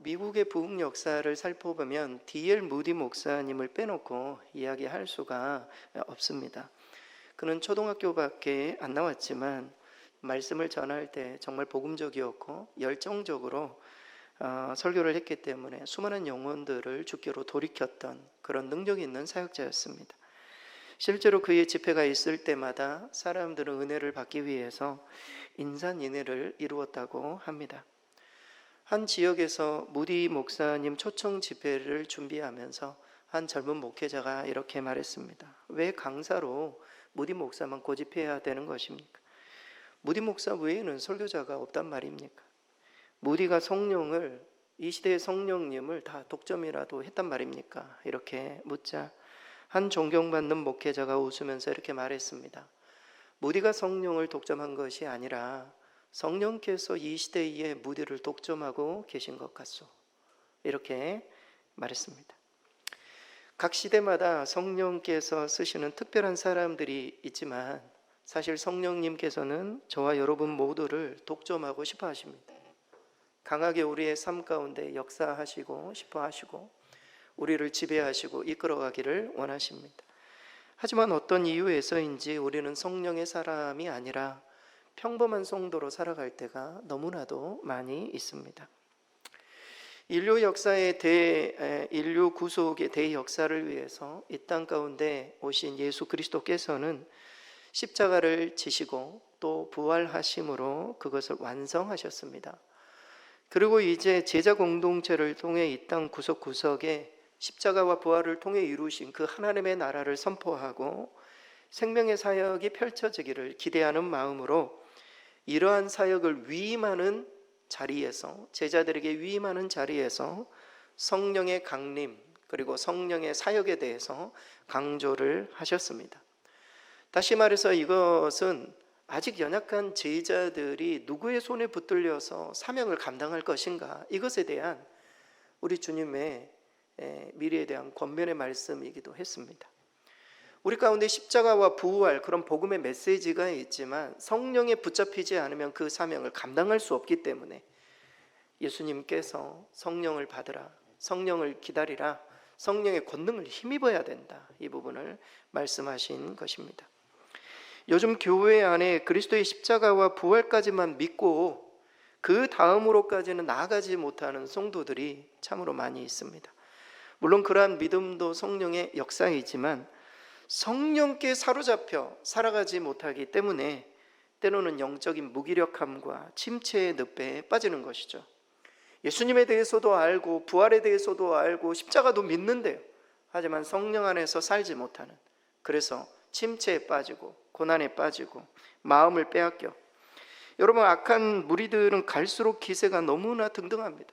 미국의 부흥 역사를 살펴보면 D.L. 무디 목사님을 빼놓고 이야기할 수가 없습니다. 그는 초등학교밖에 안 나왔지만 말씀을 전할 때 정말 복음적이었고 열정적으로 설교를 했기 때문에 수많은 영혼들을 주께로 돌이켰던 그런 능력이 있는 사역자였습니다. 실제로 그의 집회가 있을 때마다 사람들은 은혜를 받기 위해서 인산인해를 이루었다고 합니다. 한 지역에서 무디 목사님 초청 집회를 준비하면서 한 젊은 목회자가 이렇게 말했습니다. 왜 강사로 무디 목사만 고집해야 되는 것입니까? 무디 목사 외에는 설교자가 없단 말입니까? 무디가 성령을, 이 시대의 성령님을 다 독점이라도 했단 말입니까? 이렇게 묻자 한 존경받는 목회자가 웃으면서 이렇게 말했습니다. 무디가 성령을 독점한 것이 아니라 성령께서 이 시대에 무디를 독점하고 계신 것 같소. 이렇게 말했습니다. 각 시대마다 성령께서 쓰시는 특별한 사람들이 있지만 사실 성령님께서는 저와 여러분 모두를 독점하고 싶어 하십니다. 강하게 우리의 삶 가운데 역사하시고 싶어 하시고 우리를 지배하시고 이끌어가기를 원하십니다. 하지만 어떤 이유에서인지 우리는 성령의 사람이 아니라 평범한 성도로 살아갈 때가 너무나도 많이 있습니다. 인류 역사의 인류 구속의 대역사를 위해서 이 땅 가운데 오신 예수 그리스도께서는 십자가를 지시고 또 부활하심으로 그것을 완성하셨습니다. 그리고 이제 제자 공동체를 통해 이 땅 구석구석에 십자가와 부활을 통해 이루신 그 하나님의 나라를 선포하고 생명의 사역이 펼쳐지기를 기대하는 마음으로 이러한 사역을 위임하는 자리에서, 제자들에게 위임하는 자리에서 성령의 강림 그리고 성령의 사역에 대해서 강조를 하셨습니다. 다시 말해서 이것은 아직 연약한 제자들이 누구의 손에 붙들려서 사명을 감당할 것인가, 이것에 대한 우리 주님의 미래에 대한 권면의 말씀이기도 했습니다. 우리 가운데 십자가와 부활, 그런 복음의 메시지가 있지만 성령에 붙잡히지 않으면 그 사명을 감당할 수 없기 때문에 예수님께서 성령을 받으라, 성령을 기다리라, 성령의 권능을 힘입어야 된다, 이 부분을 말씀하신 것입니다. 요즘 교회 안에 그리스도의 십자가와 부활까지만 믿고 그 다음으로까지는 나아가지 못하는 성도들이 참으로 많이 있습니다. 물론 그러한 믿음도 성령의 역사이지만 성령께 사로잡혀 살아가지 못하기 때문에 때로는 영적인 무기력함과 침체의 늪에 빠지는 것이죠. 예수님에 대해서도 알고 부활에 대해서도 알고 십자가도 믿는데요, 하지만 성령 안에서 살지 못하는, 그래서 침체에 빠지고 고난에 빠지고 마음을 빼앗겨. 여러분, 악한 무리들은 갈수록 기세가 너무나 등등합니다.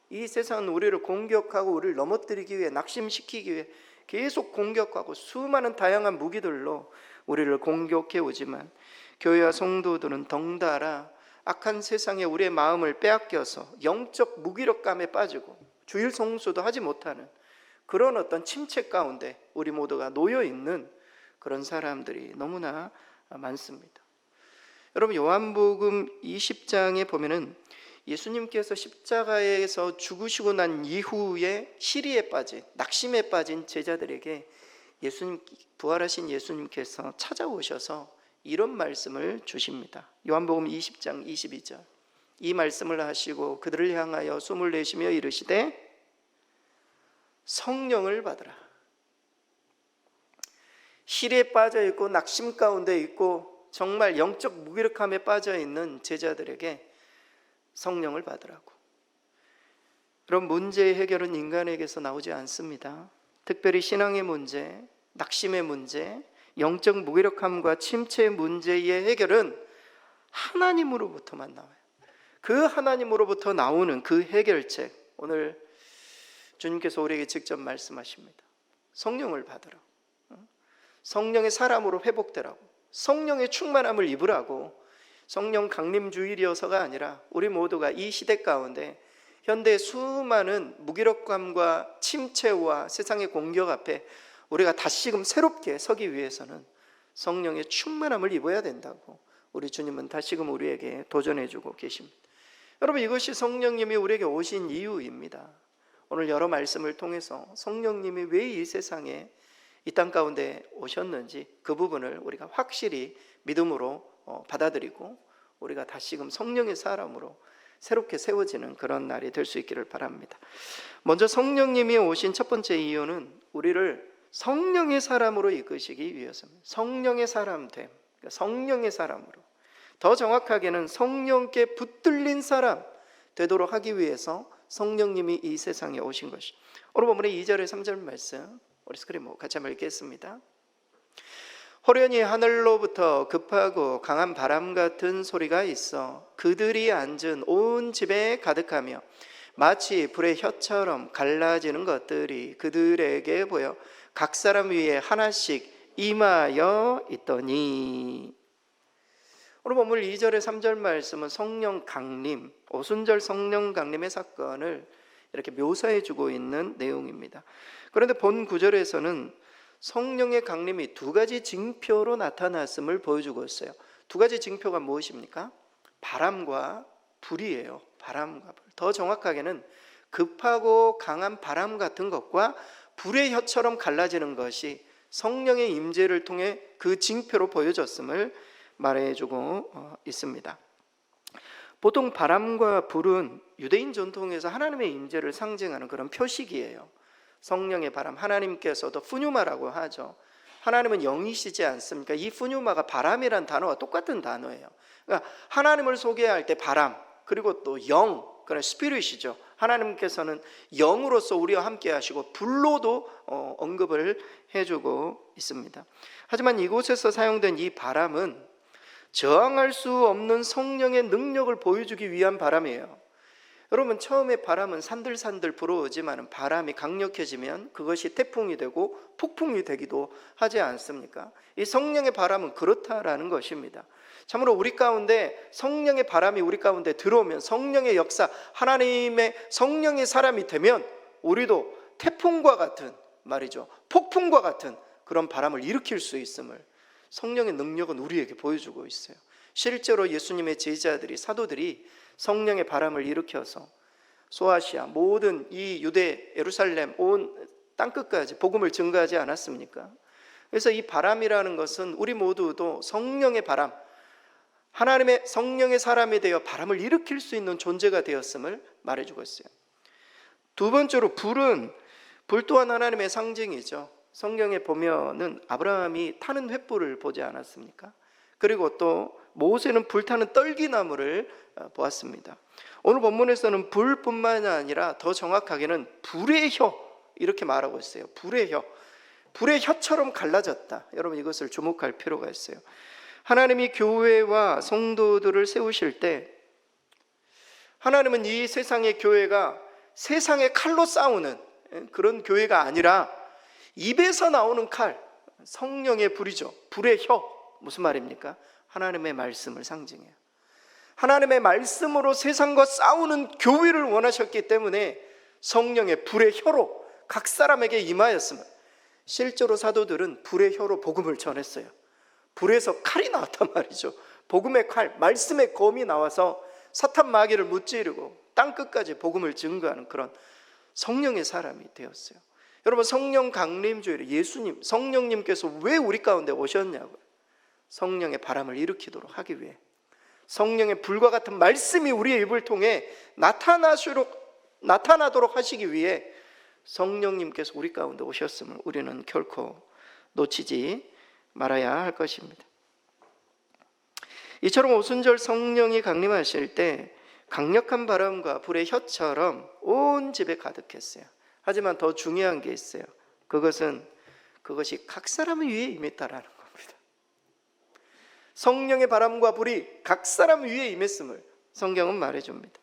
이 세상은 우리를 공격하고 우리를 넘어뜨리기 위해, 낙심시키기 위해 계속 공격하고 수많은 다양한 무기들로 우리를 공격해 오지만 교회와 성도들은 덩달아 악한 세상에 우리의 마음을 빼앗겨서 영적 무기력감에 빠지고 주일 성수도 하지 못하는 그런 어떤 침체 가운데 우리 모두가 놓여 있는 그런 사람들이 너무나 많습니다. 여러분, 요한복음 20장에 보면은 예수님께서 십자가에서 죽으시고 난 이후에 시리에 빠진, 낙심에 빠진 제자들에게 부활하신 예수님께서 찾아오셔서 이런 말씀을 주십니다. 요한복음 20장 22절. 이 말씀을 하시고 그들을 향하여 숨을 내쉬며 이르시되 성령을 받으라. 시리에 빠져 있고 낙심 가운데 있고 정말 영적 무기력함에 빠져 있는 제자들에게 성령을 받으라고. 그런 문제의 해결은 인간에게서 나오지 않습니다. 특별히 신앙의 문제, 낙심의 문제, 영적 무기력함과 침체의 문제의 해결은 하나님으로부터만 나와요. 그 하나님으로부터 나오는 그 해결책, 오늘 주님께서 우리에게 직접 말씀하십니다. 성령을 받으라. 성령의 사람으로 회복되라고, 성령의 충만함을 입으라고. 성령 강림주일이어서가 아니라 우리 모두가 이 시대 가운데 현대의 수많은 무기력감과 침체와 세상의 공격 앞에 우리가 다시금 새롭게 서기 위해서는 성령의 충만함을 입어야 된다고 우리 주님은 다시금 우리에게 도전해 주고 계십니다. 여러분, 이것이 성령님이 우리에게 오신 이유입니다. 오늘 여러 말씀을 통해서 성령님이 왜 이 세상에 이 땅 가운데 오셨는지 그 부분을 우리가 확실히 믿음으로 받아들이고 우리가 다시금 성령의 사람으로 새롭게 세워지는 그런 날이 될 수 있기를 바랍니다. 먼저 성령님이 오신 첫 번째 이유는 우리를 성령의 사람으로 이끄시기 위해서입니다. 성령의 사람됨, 성령의 사람으로, 더 정확하게는 성령께 붙들린 사람 되도록 하기 위해서 성령님이 이 세상에 오신 것이. 오늘 본문의 2절에 3절 말씀 우리 스크린 같이 한번 읽겠습니다. 호련히 하늘로부터 급하고 강한 바람 같은 소리가 있어 그들이 앉은 온 집에 가득하며 마치 불의 혀처럼 갈라지는 것들이 그들에게 보여 각 사람 위에 하나씩 임하여 있더니. 오늘 본문 2절에 3절 말씀은 성령 강림, 오순절 성령 강림의 사건을 이렇게 묘사해 주고 있는 내용입니다. 그런데 본 구절에서는 성령의 강림이 두 가지 징표로 나타났음을 보여주고 있어요. 두 가지 징표가 무엇입니까? 바람과 불이에요. 바람과 불. 더 정확하게는 급하고 강한 바람 같은 것과 불의 혀처럼 갈라지는 것이 성령의 임재를 통해 그 징표로 보여졌음을 말해주고 있습니다. 보통 바람과 불은 유대인 전통에서 하나님의 임재를 상징하는 그런 표식이에요. 성령의 바람, 하나님께서도 푸뉴마라고 하죠. 하나님은 영이시지 않습니까? 이 푸뉴마가 바람이란 단어와 똑같은 단어예요. 그러니까 하나님을 소개할 때 바람, 그리고 또 영, 그런 스피릿이죠. 하나님께서는 영으로서 우리와 함께 하시고 불로도 언급을 해주고 있습니다. 하지만 이곳에서 사용된 이 바람은 저항할 수 없는 성령의 능력을 보여주기 위한 바람이에요. 여러분, 처음에 바람은 산들산들 불어오지만 바람이 강력해지면 그것이 태풍이 되고 폭풍이 되기도 하지 않습니까? 이 성령의 바람은 그렇다라는 것입니다. 참으로 우리 가운데 성령의 바람이 우리 가운데 들어오면, 성령의 역사, 하나님의 성령의 사람이 되면 우리도 태풍과 같은 말이죠, 폭풍과 같은 그런 바람을 일으킬 수 있음을 성령의 능력은 우리에게 보여주고 있어요. 실제로 예수님의 제자들이, 사도들이 성령의 바람을 일으켜서 소아시아 모든 이 유대 예루살렘 온 땅끝까지 복음을 증거하지 않았습니까? 그래서 이 바람이라는 것은 우리 모두도 성령의 바람, 하나님의 성령의 사람이 되어 바람을 일으킬 수 있는 존재가 되었음을 말해주고 있어요. 두 번째로 불은, 불 또한 하나님의 상징이죠. 성경에 보면은 아브라함이 타는 횃불을 보지 않았습니까? 그리고 또 모세는 불타는 떨기나무를 보았습니다. 오늘 본문에서는 불뿐만 아니라 더 정확하게는 불의 혀, 이렇게 말하고 있어요. 불의 혀, 불의 혀처럼 갈라졌다. 여러분, 이것을 주목할 필요가 있어요. 하나님이 교회와 성도들을 세우실 때 하나님은 이 세상의 교회가 세상의 칼로 싸우는 그런 교회가 아니라 입에서 나오는 칼, 성령의 불이죠. 불의 혀, 무슨 말입니까? 하나님의 말씀을 상징해요. 하나님의 말씀으로 세상과 싸우는 교회를 원하셨기 때문에 성령의 불의 혀로 각 사람에게 임하였으면, 실제로 사도들은 불의 혀로 복음을 전했어요. 불에서 칼이 나왔단 말이죠. 복음의 칼, 말씀의 검이 나와서 사탄 마귀를 무찌르고 땅끝까지 복음을 증거하는 그런 성령의 사람이 되었어요. 여러분, 성령 강림주일, 예수님, 성령님께서 왜 우리 가운데 오셨냐고요? 성령의 바람을 일으키도록 하기 위해, 성령의 불과 같은 말씀이 우리의 입을 통해 나타나도록 하시기 위해 성령님께서 우리 가운데 오셨음을 우리는 결코 놓치지 말아야 할 것입니다. 이처럼 오순절 성령이 강림하실 때 강력한 바람과 불의 혀처럼 온 집에 가득했어요. 하지만 더 중요한 게 있어요. 그것이 각 사람 위에 임했다라는 겁니다. 성령의 바람과 불이 각 사람 위에 임했음을 성경은 말해줍니다.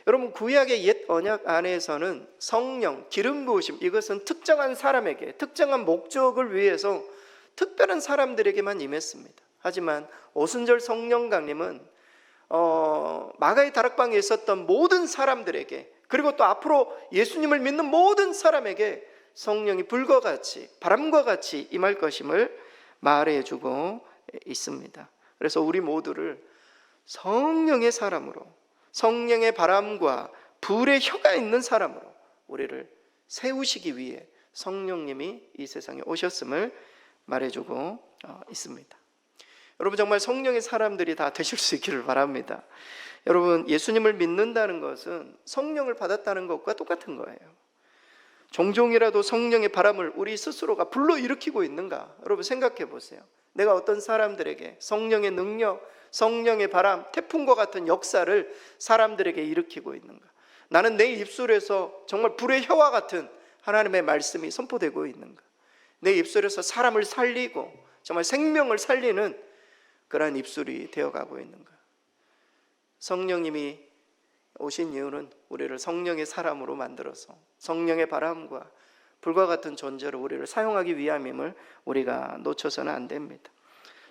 여러분, 구약의 옛 언약 안에서는 성령, 기름 부으심, 이것은 특정한 사람에게, 특정한 목적을 위해서 특별한 사람들에게만 임했습니다. 하지만 오순절 성령 강림은 마가의 다락방에 있었던 모든 사람들에게, 그리고 또 앞으로 예수님을 믿는 모든 사람에게 성령이 불과 같이, 바람과 같이 임할 것임을 말해주고 있습니다. 그래서 우리 모두를 성령의 사람으로, 성령의 바람과 불의 혀가 있는 사람으로 우리를 세우시기 위해 성령님이 이 세상에 오셨음을 말해주고 있습니다. 여러분, 정말 성령의 사람들이 다 되실 수 있기를 바랍니다. 여러분, 예수님을 믿는다는 것은 성령을 받았다는 것과 똑같은 거예요. 종종이라도 성령의 바람을 우리 스스로가 불러일으키고 있는가? 여러분, 생각해 보세요. 내가 어떤 사람들에게 성령의 능력, 성령의 바람, 태풍과 같은 역사를 사람들에게 일으키고 있는가? 나는 내 입술에서 정말 불의 혀와 같은 하나님의 말씀이 선포되고 있는가? 내 입술에서 사람을 살리고 정말 생명을 살리는 그러한 입술이 되어가고 있는가? 성령님이 오신 이유는 우리를 성령의 사람으로 만들어서 성령의 바람과 불과 같은 존재로 우리를 사용하기 위함임을 우리가 놓쳐서는 안 됩니다.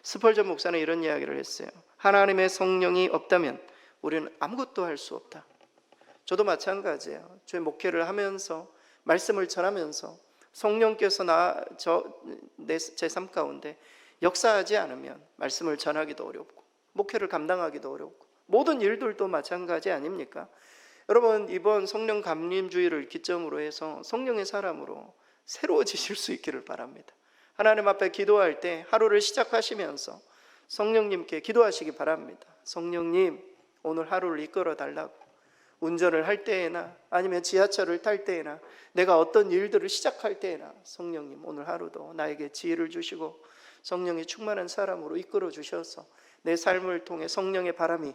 스펄전 목사는 이런 이야기를 했어요. 하나님의 성령이 없다면 우리는 아무것도 할 수 없다. 저도 마찬가지예요. 저희 목회를 하면서 말씀을 전하면서 성령께서 제 삶 가운데 역사하지 않으면 말씀을 전하기도 어렵고 목회를 감당하기도 어렵고 모든 일들도 마찬가지 아닙니까? 여러분, 이번 성령 감림주의를 기점으로 해서 성령의 사람으로 새로워지실 수 있기를 바랍니다. 하나님 앞에 기도할 때 하루를 시작하시면서 성령님께 기도하시기 바랍니다. 성령님, 오늘 하루를 이끌어 달라고. 운전을 할 때에나 아니면 지하철을 탈 때에나 내가 어떤 일들을 시작할 때에나 성령님, 오늘 하루도 나에게 지혜를 주시고 성령이 충만한 사람으로 이끌어 주셔서 내 삶을 통해 성령의 바람이,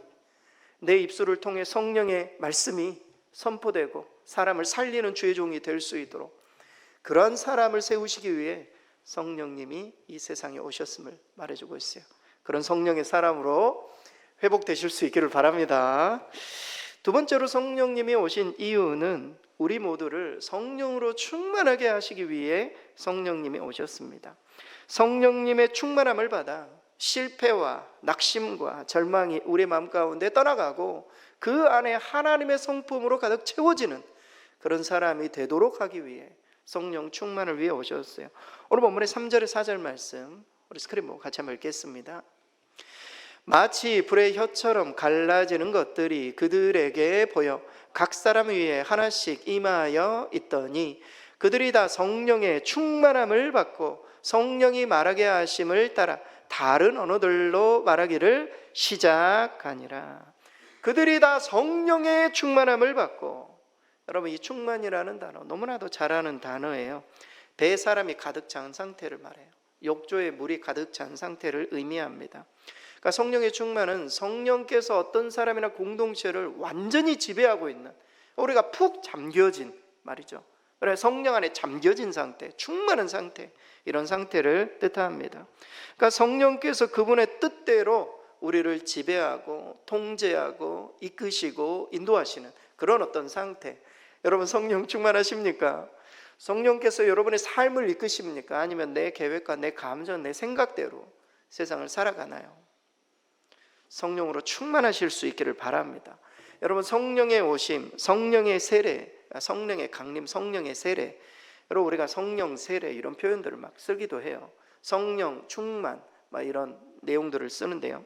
내 입술을 통해 성령의 말씀이 선포되고 사람을 살리는 주의 종이 될 수 있도록 그런 사람을 세우시기 위해 성령님이 이 세상에 오셨음을 말해주고 있어요. 그런 성령의 사람으로 회복되실 수 있기를 바랍니다. 두 번째로 성령님이 오신 이유는 우리 모두를 성령으로 충만하게 하시기 위해 성령님이 오셨습니다. 성령님의 충만함을 받아 실패와 낙심과 절망이 우리 마음 가운데 떠나가고 그 안에 하나님의 성품으로 가득 채워지는 그런 사람이 되도록 하기 위해 성령 충만을 위해 오셨어요. 오늘 본문의 3절에 4절 말씀 우리 스크린 보고 같이 한번 읽겠습니다. 마치 불의 혀처럼 갈라지는 것들이 그들에게 보여 각 사람 위에 하나씩 임하여 있더니 그들이 다 성령의 충만함을 받고 성령이 말하게 하심을 따라 다른 언어들로 말하기를 시작하니라. 그들이 다 성령의 충만함을 받고, 여러분, 이 충만이라는 단어 너무나도 잘 아는 단어예요. 배에 사람이 가득 찬 상태를 말해요. 욕조에 물이 가득 찬 상태를 의미합니다. 그러니까 성령의 충만은 성령께서 어떤 사람이나 공동체를 완전히 지배하고 있는, 우리가 푹 잠겨진 말이죠. 그래서 성령 안에 잠겨진 상태, 충만한 상태, 이런 상태를 뜻합니다. 그러니까 성령께서 그분의 뜻대로 우리를 지배하고 통제하고 이끄시고 인도하시는 그런 어떤 상태. 여러분, 성령 충만하십니까? 성령께서 여러분의 삶을 이끄십니까? 아니면 내 계획과 내 감정, 내 생각대로 세상을 살아가나요? 성령으로 충만하실 수 있기를 바랍니다. 여러분, 성령의 오심, 성령의 세례, 성령의 강림, 성령의 세례, 여러분, 우리가 성령 세례 이런 표현들을 막 쓰기도 해요. 성령 충만 막 이런 내용들을 쓰는데요.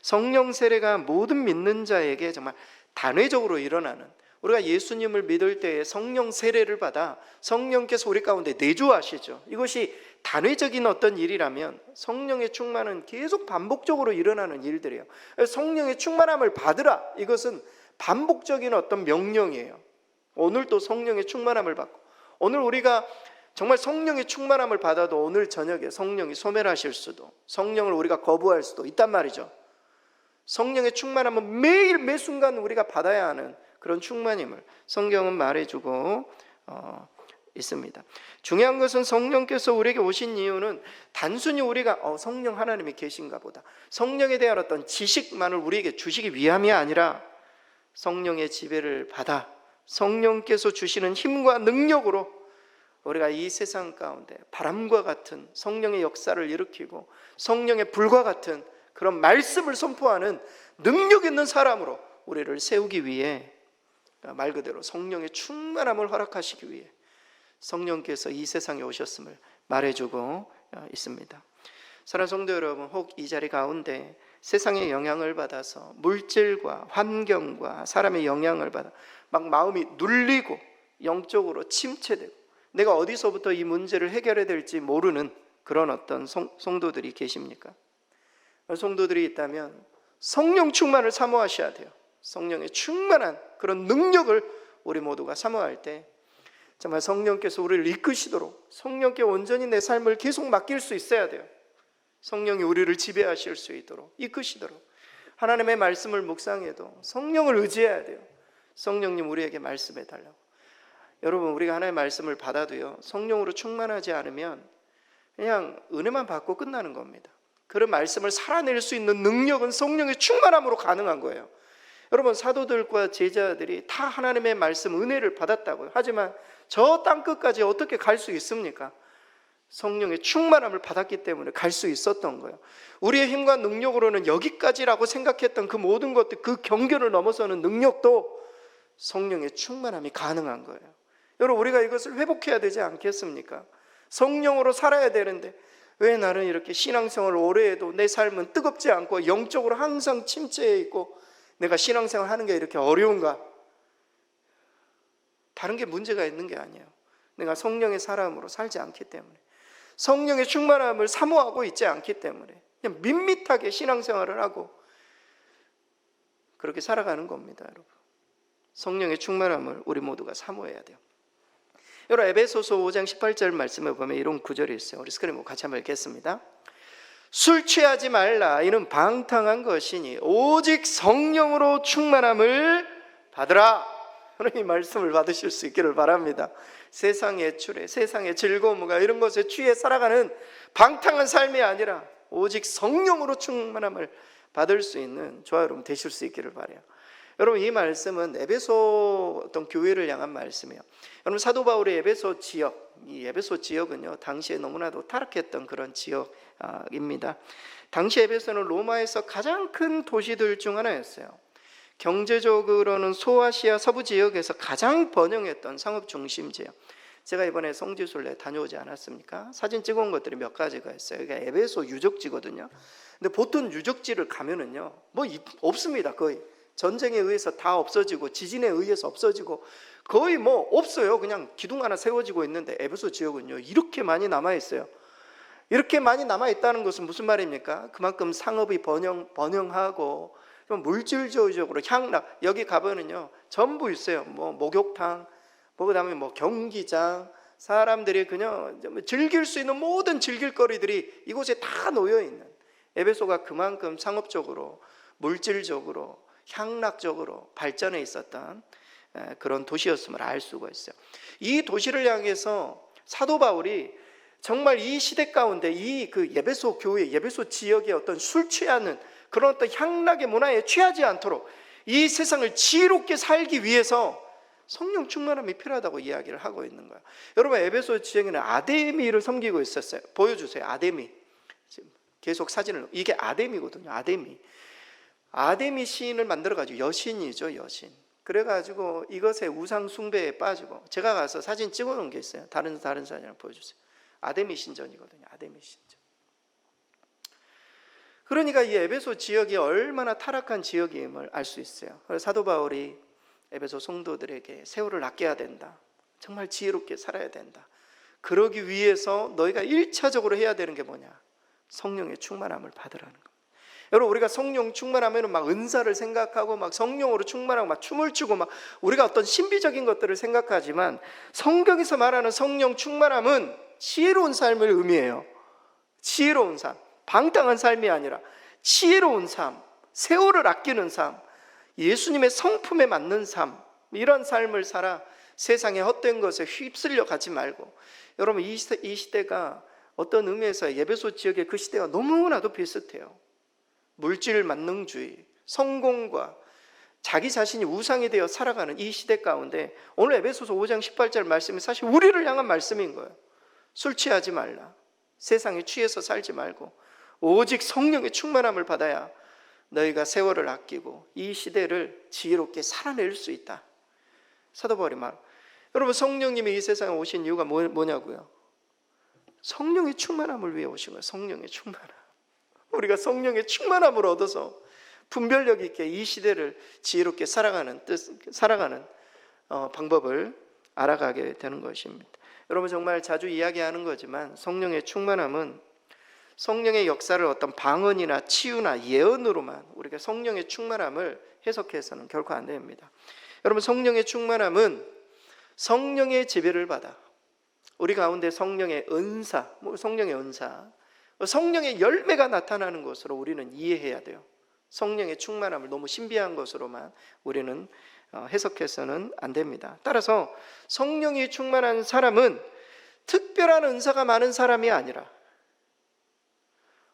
성령 세례가 모든 믿는 자에게 정말 단회적으로 일어나는, 우리가 예수님을 믿을 때에 성령 세례를 받아 성령께서 우리 가운데 내주하시죠. 이것이 단회적인 어떤 일이라면 성령의 충만은 계속 반복적으로 일어나는 일들이에요. 성령의 충만함을 받으라, 이것은 반복적인 어떤 명령이에요. 오늘 또 성령의 충만함을 받고, 오늘 우리가 정말 성령의 충만함을 받아도 오늘 저녁에 성령이 소멸하실 수도, 성령을 우리가 거부할 수도 있단 말이죠. 성령의 충만함은 매일 매 순간 우리가 받아야 하는 그런 충만임을 성경은 말해주고 있습니다. 중요한 것은 성령께서 우리에게 오신 이유는 단순히 우리가 성령 하나님이 계신가 보다, 성령에 대한 어떤 지식만을 우리에게 주시기 위함이 아니라 성령의 지배를 받아 성령께서 주시는 힘과 능력으로 우리가 이 세상 가운데 바람과 같은 성령의 역사를 일으키고 성령의 불과 같은 그런 말씀을 선포하는 능력 있는 사람으로 우리를 세우기 위해, 말 그대로 성령의 충만함을 허락하시기 위해 성령께서 이 세상에 오셨음을 말해주고 있습니다. 사랑하는 성도 여러분, 혹 이 자리 가운데 세상의 영향을 받아서 물질과 환경과 사람의 영향을 받아 막 마음이 눌리고 영적으로 침체되고 내가 어디서부터 이 문제를 해결해야 될지 모르는 그런 어떤 성도들이 계십니까? 성도들이 있다면 성령 충만을 사모하셔야 돼요. 성령의 충만한 그런 능력을 우리 모두가 사모할 때 정말 성령께서 우리를 이끄시도록 성령께 온전히 내 삶을 계속 맡길 수 있어야 돼요. 성령이 우리를 지배하실 수 있도록 이끄시도록 하나님의 말씀을 묵상해도 성령을 의지해야 돼요. 성령님 우리에게 말씀해 달라고. 여러분 우리가 하나님의 말씀을 받아도요 성령으로 충만하지 않으면 그냥 은혜만 받고 끝나는 겁니다. 그런 말씀을 살아낼 수 있는 능력은 성령의 충만함으로 가능한 거예요. 여러분 사도들과 제자들이 다 하나님의 말씀 은혜를 받았다고요. 하지만 저 땅끝까지 어떻게 갈 수 있습니까? 성령의 충만함을 받았기 때문에 갈 수 있었던 거예요. 우리의 힘과 능력으로는 여기까지라고 생각했던 그 모든 것들, 그 경계를 넘어서는 능력도 성령의 충만함이 가능한 거예요. 여러분 우리가 이것을 회복해야 되지 않겠습니까? 성령으로 살아야 되는데 왜 나는 이렇게 신앙생활을 오래 해도 내 삶은 뜨겁지 않고 영적으로 항상 침체해 있고 내가 신앙생활 하는 게 이렇게 어려운가? 다른 게 문제가 있는 게 아니에요. 내가 성령의 사람으로 살지 않기 때문에, 성령의 충만함을 사모하고 있지 않기 때문에 그냥 밋밋하게 신앙생활을 하고 그렇게 살아가는 겁니다. 여러분 성령의 충만함을 우리 모두가 사모해야 돼요. 여러분 에베소서 5장 18절 말씀에 보면 이런 구절이 있어요. 우리 스크린 같이 한번 읽겠습니다. 술 취하지 말라. 이는 방탕한 것이니 오직 성령으로 충만함을 받으라. 하나님 이 말씀을 받으실 수 있기를 바랍니다. 세상의 출애, 세상의 즐거움과 이런 것에 취해 살아가는 방탕한 삶이 아니라 오직 성령으로 충만함을 받을 수 있는 저와 여러분 되실 수 있기를 바라요. 여러분 이 말씀은 에베소 어떤 교회를 향한 말씀이에요. 여러분 사도 바울의 에베소 지역, 이 에베소 지역은요 당시에 너무나도 타락했던 그런 지역입니다. 당시 에베소는 로마에서 가장 큰 도시들 중 하나였어요. 경제적으로는 소아시아 서부 지역에서 가장 번영했던 상업 중심지예요. 제가 이번에 성지순례 다녀오지 않았습니까? 사진 찍어온 것들이 몇 가지가 있어요. 이게 에베소 유적지거든요. 근데 보통 유적지를 가면은요 뭐 없습니다. 거의 전쟁에 의해서 다 없어지고 지진에 의해서 없어지고 거의 뭐 없어요. 그냥 기둥 하나 세워지고 있는데 에베소 지역은요 이렇게 많이 남아있어요. 이렇게 많이 남아있다는 것은 무슨 말입니까? 그만큼 상업이 번영하고 좀 물질적으로 향락, 여기 가보면요 전부 있어요. 뭐 목욕탕, 뭐 그다음에 뭐 경기장, 사람들이 그냥 즐길 수 있는 모든 즐길거리들이 이곳에 다 놓여 있는, 에베소가 그만큼 상업적으로 물질적으로 향락적으로 발전해 있었던 그런 도시였음을 알 수가 있어요. 이 도시를 향해서 사도 바울이 정말 이 시대 가운데 이 그 에베소 교회, 에베소 지역의 어떤 술 취하는 그런 어떤 향락의 문화에 취하지 않도록 이 세상을 지혜롭게 살기 위해서 성령 충만함이 필요하다고 이야기를 하고 있는 거예요. 여러분 에베소 지역에는 아데미를 섬기고 있었어요. 보여주세요. 아데미. 지금 계속 사진을, 이게 아데미거든요. 아데미 시인을 만들어가지고, 여신이죠 여신. 그래가지고 이것에 우상 숭배에 빠지고, 제가 가서 사진 찍어놓은 게 있어요. 다른 사진을 보여주세요. 아데미 신전이거든요. 아데미 신전. 그러니까 이 에베소 지역이 얼마나 타락한 지역임을 알 수 있어요. 그래서 사도 바울이 에베소 성도들에게 세월을 아껴야 된다, 정말 지혜롭게 살아야 된다, 그러기 위해서 너희가 1차적으로 해야 되는 게 뭐냐? 성령의 충만함을 받으라는 거예요. 여러분 우리가 성령 충만하면 막 은사를 생각하고 막 성령으로 충만하고 막 춤을 추고 막 우리가 어떤 신비적인 것들을 생각하지만 성경에서 말하는 성령 충만함은 지혜로운 삶을 의미해요. 지혜로운 삶, 방탕한 삶이 아니라 지혜로운 삶, 세월을 아끼는 삶, 예수님의 성품에 맞는 삶, 이런 삶을 살아 세상의 헛된 것에 휩쓸려 가지 말고. 여러분 이 시대가 어떤 의미에서 에베소 지역의 그 시대가 너무나도 비슷해요. 물질 만능주의, 성공과 자기 자신이 우상이 되어 살아가는 이 시대 가운데 오늘 에베소서 5장 18절 말씀이 사실 우리를 향한 말씀인 거예요. 술 취하지 말라, 세상에 취해서 살지 말고 오직 성령의 충만함을 받아야 너희가 세월을 아끼고 이 시대를 지혜롭게 살아낼 수 있다. 사도 바울이 말. 여러분 성령님이 이 세상에 오신 이유가 뭐냐고요? 성령의 충만함을 위해 오신 거예요. 성령의 충만함. 우리가 성령의 충만함을 얻어서 분별력 있게 이 시대를 지혜롭게 살아가는 방법을 알아가게 되는 것입니다. 여러분, 정말 자주 이야기하는 거지만 성령의 충만함은 성령의 역사를 어떤 방언이나 치유나 예언으로만 우리가 성령의 충만함을 해석해서는 결코 안 됩니다. 여러분, 성령의 충만함은 성령의 지배를 받아 우리 가운데 성령의 은사, 성령의 열매가 나타나는 것으로 우리는 이해해야 돼요. 성령의 충만함을 너무 신비한 것으로만 우리는 해석해서는 안 됩니다. 따라서 성령이 충만한 사람은 특별한 은사가 많은 사람이 아니라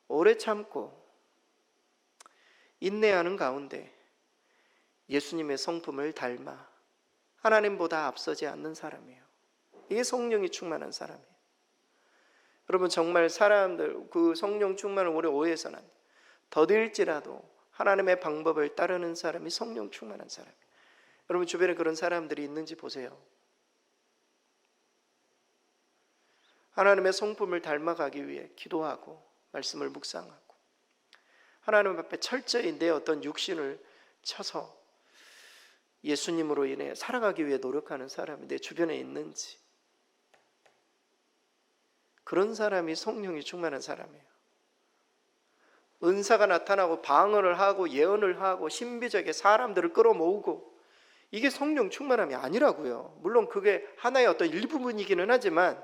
오래 참고 인내하는 가운데 예수님의 성품을 닮아 하나님보다 앞서지 않는 사람이에요. 이게 성령이 충만한 사람이에요. 여러분, 정말 사람들 그 성령 충만을 오래 오해해서는 안 돼요. 더딜지라도 하나님의 방법을 따르는 사람이 성령 충만한 사람이에요. 여러분, 주변에 그런 사람들이 있는지 보세요. 하나님의 성품을 닮아가기 위해 기도하고 말씀을 묵상하고 하나님 앞에 철저히 내 어떤 육신을 쳐서 예수님으로 인해 살아가기 위해 노력하는 사람이 내 주변에 있는지, 그런 사람이 성령이 충만한 사람이에요. 은사가 나타나고 방언을 하고 예언을 하고 신비적인 사람들을 끌어모으고, 이게 성령 충만함이 아니라고요. 물론 그게 하나의 어떤 일부분이기는 하지만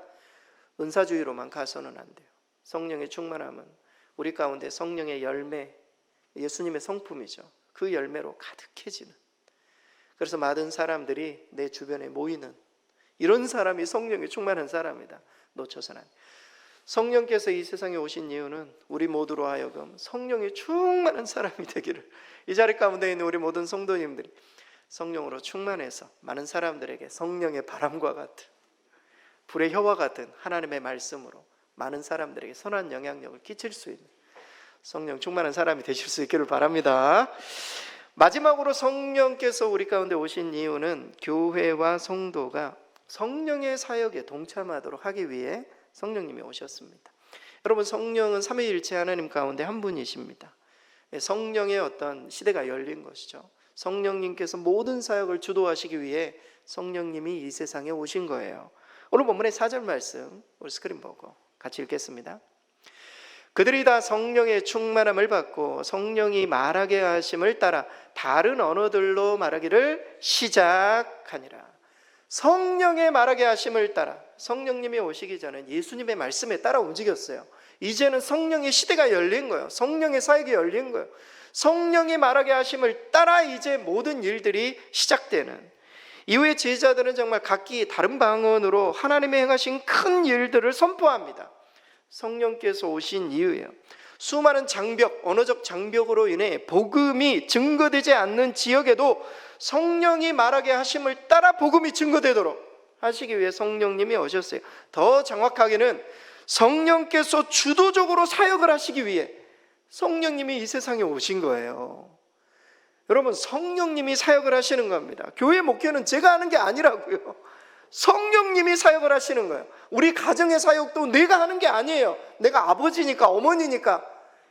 은사주의로만 가서는 안 돼요. 성령의 충만함은 우리 가운데 성령의 열매, 예수님의 성품이죠. 그 열매로 가득해지는, 그래서 많은 사람들이 내 주변에 모이는 이런 사람이 성령이 충만한 사람이다. 놓쳐서는 안 돼요. 성령께서 이 세상에 오신 이유는 우리 모두로 하여금 성령이 충만한 사람이 되기를, 이 자리 가운데 있는 우리 모든 성도님들이 성령으로 충만해서 많은 사람들에게 성령의 바람과 같은, 불의 혀와 같은 하나님의 말씀으로 많은 사람들에게 선한 영향력을 끼칠 수 있는 성령 충만한 사람이 되실 수 있기를 바랍니다. 마지막으로 성령께서 우리 가운데 오신 이유는 교회와 성도가 성령의 사역에 동참하도록 하기 위해 성령님이 오셨습니다. 여러분, 성령은 삼위일체 하나님 가운데 한 분이십니다. 성령의 어떤 시대가 열린 것이죠. 성령님께서 모든 사역을 주도하시기 위해 성령님이 이 세상에 오신 거예요. 오늘 본문의 4절 말씀 우리 스크린 보고 같이 읽겠습니다. 그들이 다 성령의 충만함을 받고 성령이 말하게 하심을 따라 다른 언어들로 말하기를 시작하니라. 성령의 말하게 하심을 따라, 성령님이 오시기 전에 예수님의 말씀에 따라 움직였어요. 이제는 성령의 시대가 열린 거예요. 성령의 사역이 열린 거예요. 성령이 말하게 하심을 따라 이제 모든 일들이 시작되는, 이후에 제자들은 정말 각기 다른 방언으로 하나님의 행하신 큰 일들을 선포합니다. 성령께서 오신 이유예요. 수많은 장벽, 언어적 장벽으로 인해 복음이 증거되지 않는 지역에도 성령이 말하게 하심을 따라 복음이 증거되도록 하시기 위해 성령님이 오셨어요. 더 정확하게는 성령께서 주도적으로 사역을 하시기 위해 성령님이 이 세상에 오신 거예요. 여러분, 성령님이 사역을 하시는 겁니다. 교회 목회는 제가 하는 게 아니라고요. 성령님이 사역을 하시는 거예요. 우리 가정의 사역도 내가 하는 게 아니에요. 내가 아버지니까, 어머니니까,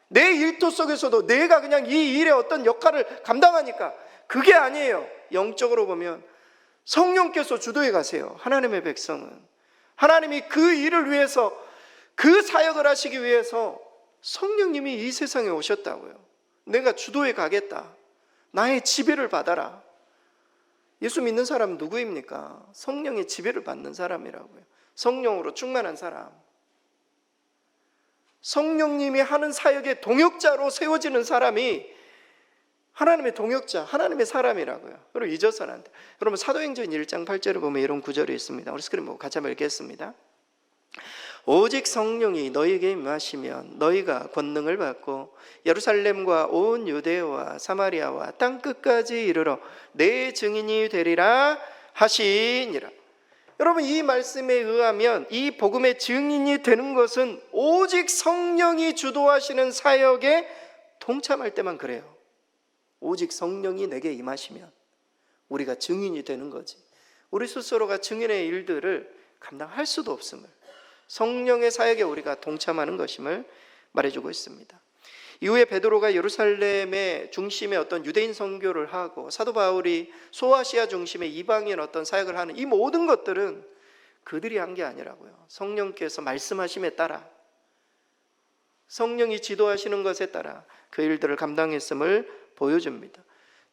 내 일터 속에서도 내가 그냥 이 일의 어떤 역할을 감당하니까, 그게 아니에요. 영적으로 보면 성령께서 주도해 가세요. 하나님의 백성은 하나님이 그 일을 위해서, 그 사역을 하시기 위해서 성령님이 이 세상에 오셨다고요. 내가 주도해 가겠다, 나의 지배를 받아라. 예수 믿는 사람은 누구입니까? 성령의 지배를 받는 사람이라고요. 성령으로 충만한 사람, 성령님이 하는 사역의 동역자로 세워지는 사람이 하나님의 동역자, 하나님의 사람이라고요. 여러분, 잊어서는 안 돼요. 여러분, 사도행전 1장 8절을 보면 이런 구절이 있습니다. 우리 스크린 보고 같이 한번 읽겠습니다. 오직 성령이 너희에게 임하시면 너희가 권능을 받고 예루살렘과 온 유대와 사마리아와 땅끝까지 이르러 내 증인이 되리라 하시니라. 여러분, 이 말씀에 의하면 이 복음의 증인이 되는 것은 오직 성령이 주도하시는 사역에 동참할 때만 그래요. 오직 성령이 내게 임하시면 우리가 증인이 되는 거지, 우리 스스로가 증인의 일들을 감당할 수도 없음을 성령의 사역에 우리가 동참하는 것임을 말해주고 있습니다. 이후에 베드로가 예루살렘의 중심의 어떤 유대인 선교를 하고 사도 바울이 소아시아 중심의 이방인 어떤 사역을 하는 이 모든 것들은 그들이 한 게 아니라고요. 성령께서 말씀하심에 따라, 성령이 지도하시는 것에 따라 그 일들을 감당했음을 보여줍니다.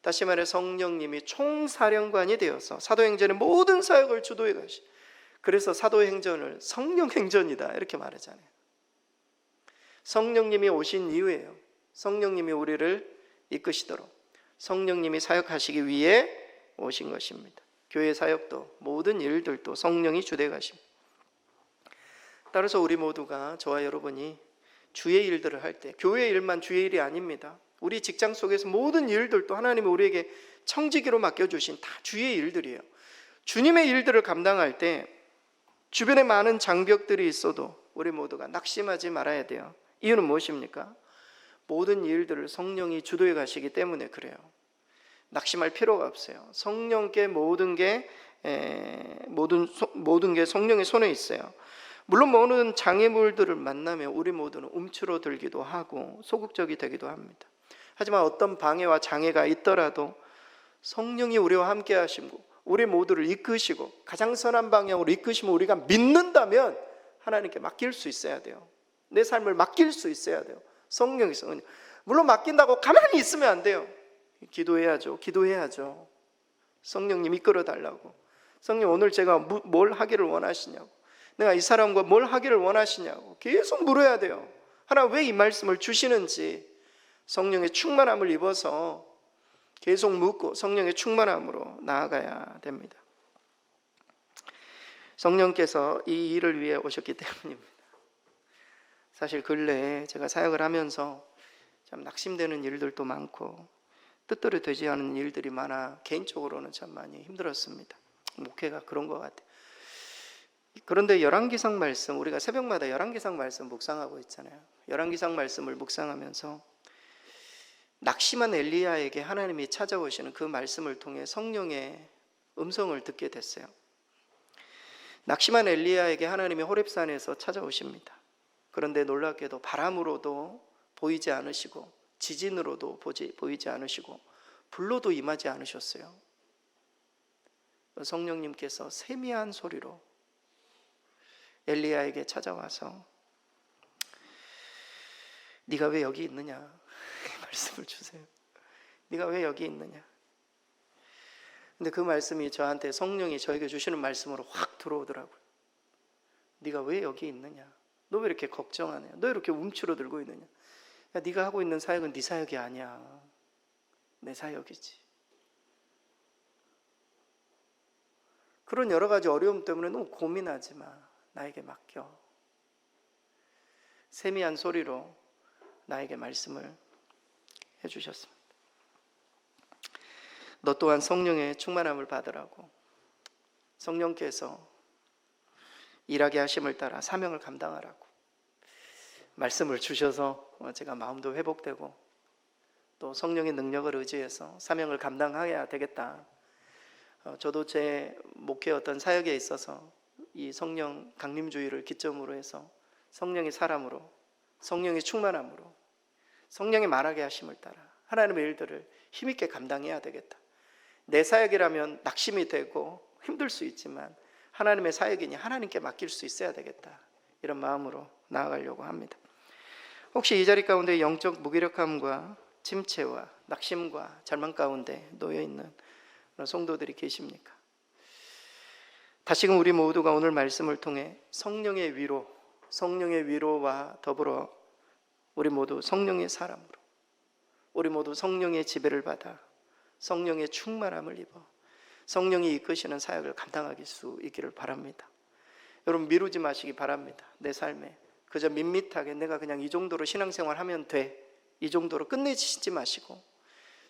다시 말해 성령님이 총사령관이 되어서 사도행전의 모든 사역을 주도해 가시. 그래서 사도행전을 성령행전이다 이렇게 말하잖아요. 성령님이 오신 이유예요. 성령님이 우리를 이끄시도록 성령님이 사역하시기 위해 오신 것입니다. 교회 사역도 모든 일들도 성령이 주도해 가십니다. 따라서 우리 모두가, 저와 여러분이 주의 일들을 할 때, 교회 일만 주의 일이 아닙니다. 우리 직장 속에서 모든 일들도 하나님이 우리에게 청지기로 맡겨주신 다 주의 일들이에요. 주님의 일들을 감당할 때 주변에 많은 장벽들이 있어도 우리 모두가 낙심하지 말아야 돼요. 이유는 무엇입니까? 모든 일들을 성령이 주도해 가시기 때문에 그래요. 낙심할 필요가 없어요. 성령께 모든 게 성령의 손에 있어요. 물론 모든 장애물들을 만나면 우리 모두는 움츠러들기도 하고 소극적이 되기도 합니다. 하지만 어떤 방해와 장애가 있더라도 성령이 우리와 함께 하시고 우리 모두를 이끄시고 가장 선한 방향으로 이끄시면 우리가 믿는다면 하나님께 맡길 수 있어야 돼요. 내 삶을 맡길 수 있어야 돼요. 성령이서. 물론 맡긴다고 가만히 있으면 안 돼요. 기도해야죠. 성령님 이끌어 달라고. 성령, 오늘 제가 뭘 하기를 원하시냐고, 내가 이 사람과 뭘 하기를 원하시냐고 계속 물어야 돼요. 하나님 왜 이 말씀을 주시는지 성령의 충만함을 입어서 계속 묻고 성령의 충만함으로 나아가야 됩니다. 성령께서 이 일을 위해 오셨기 때문입니다. 사실 근래에 제가 사역을 하면서 참 낙심되는 일들도 많고 뜻대로 되지 않은 일들이 많아 개인적으로는 참 많이 힘들었습니다. 목회가 그런 것 같아요. 그런데 열왕기상 말씀, 우리가 새벽마다 열왕기상 말씀 묵상하고 있잖아요. 열왕기상 말씀을 묵상하면서 낙심한 엘리야에게 하나님이 찾아오시는 그 말씀을 통해 성령의 음성을 듣게 됐어요. 낙심한 엘리야에게 하나님이 호렙산에서 찾아오십니다. 그런데 놀랍게도 바람으로도 보이지 않으시고 지진으로도 보이지 않으시고 불로도 임하지 않으셨어요. 성령님께서 세미한 소리로 엘리야에게 찾아와서 네가 왜 여기 있느냐 말씀을 주세요. 네가 왜 여기 있느냐. 근데 그 말씀이 저한테, 성령이 저에게 주시는 말씀으로 확 들어오더라고요. 네가 왜 여기 있느냐. 너 왜 이렇게 걱정하냐. 너 왜 이렇게 움츠러들고 있느냐. 야, 네가 하고 있는 사역은 네 사역이 아니야. 내 사역이지. 그런 여러 가지 어려움 때문에 너무 고민하지 마. 나에게 맡겨. 세미한 소리로 나에게 말씀을 해주셨습니다. 너 또한 성령의 충만함을 받으라고. 성령께서 일하게 하심을 따라 사명을 감당하라고 말씀을 주셔서 제가 마음도 회복되고 또 성령의 능력을 의지해서 사명을 감당해야 되겠다. 저도 제 목회 어떤 사역에 있어서 이 성령 강림주의를 기점으로 해서 성령의 사람으로, 성령의 충만함으로, 성령의 말하게 하심을 따라 하나님의 일들을 힘있게 감당해야 되겠다. 내 사역이라면 낙심이 되고 힘들 수 있지만 하나님의 사역이니 하나님께 맡길 수 있어야 되겠다. 이런 마음으로 나아가려고 합니다. 혹시 이 자리 가운데 영적 무기력함과 침체와 낙심과 절망 가운데 놓여있는 그런 성도들이 계십니까? 다시금 우리 모두가 오늘 말씀을 통해 성령의 위로와 더불어 우리 모두 성령의 사람으로, 우리 모두 성령의 지배를 받아 성령의 충만함을 입어 성령이 이끄시는 사역을 감당할 수 있기를 바랍니다. 여러분, 미루지 마시기 바랍니다. 내 삶에 그저 밋밋하게 내가 그냥 이 정도로 신앙생활하면 돼, 이 정도로 끝내시지 마시고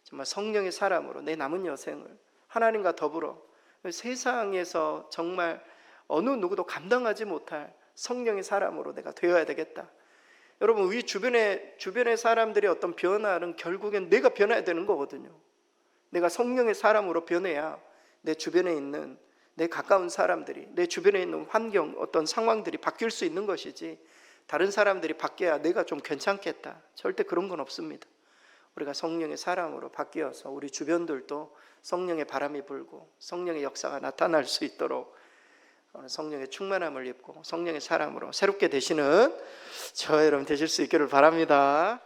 정말 성령의 사람으로 내 남은 여생을 하나님과 더불어 세상에서 정말 어느 누구도 감당하지 못할 성령의 사람으로 내가 되어야 되겠다. 여러분, 우리 주변의 사람들의 어떤 변화는 결국엔 내가 변해야 되는 거거든요. 내가 성령의 사람으로 변해야 내 주변에 있는 내 가까운 사람들이, 내 주변에 있는 환경, 어떤 상황들이 바뀔 수 있는 것이지, 다른 사람들이 바뀌어야 내가 좀 괜찮겠다. 절대 그런 건 없습니다. 우리가 성령의 사람으로 바뀌어서 우리 주변들도 성령의 바람이 불고 성령의 역사가 나타날 수 있도록 성령의 충만함을 입고 성령의 사람으로 새롭게 되시는 저와 여러분 되실 수 있기를 바랍니다.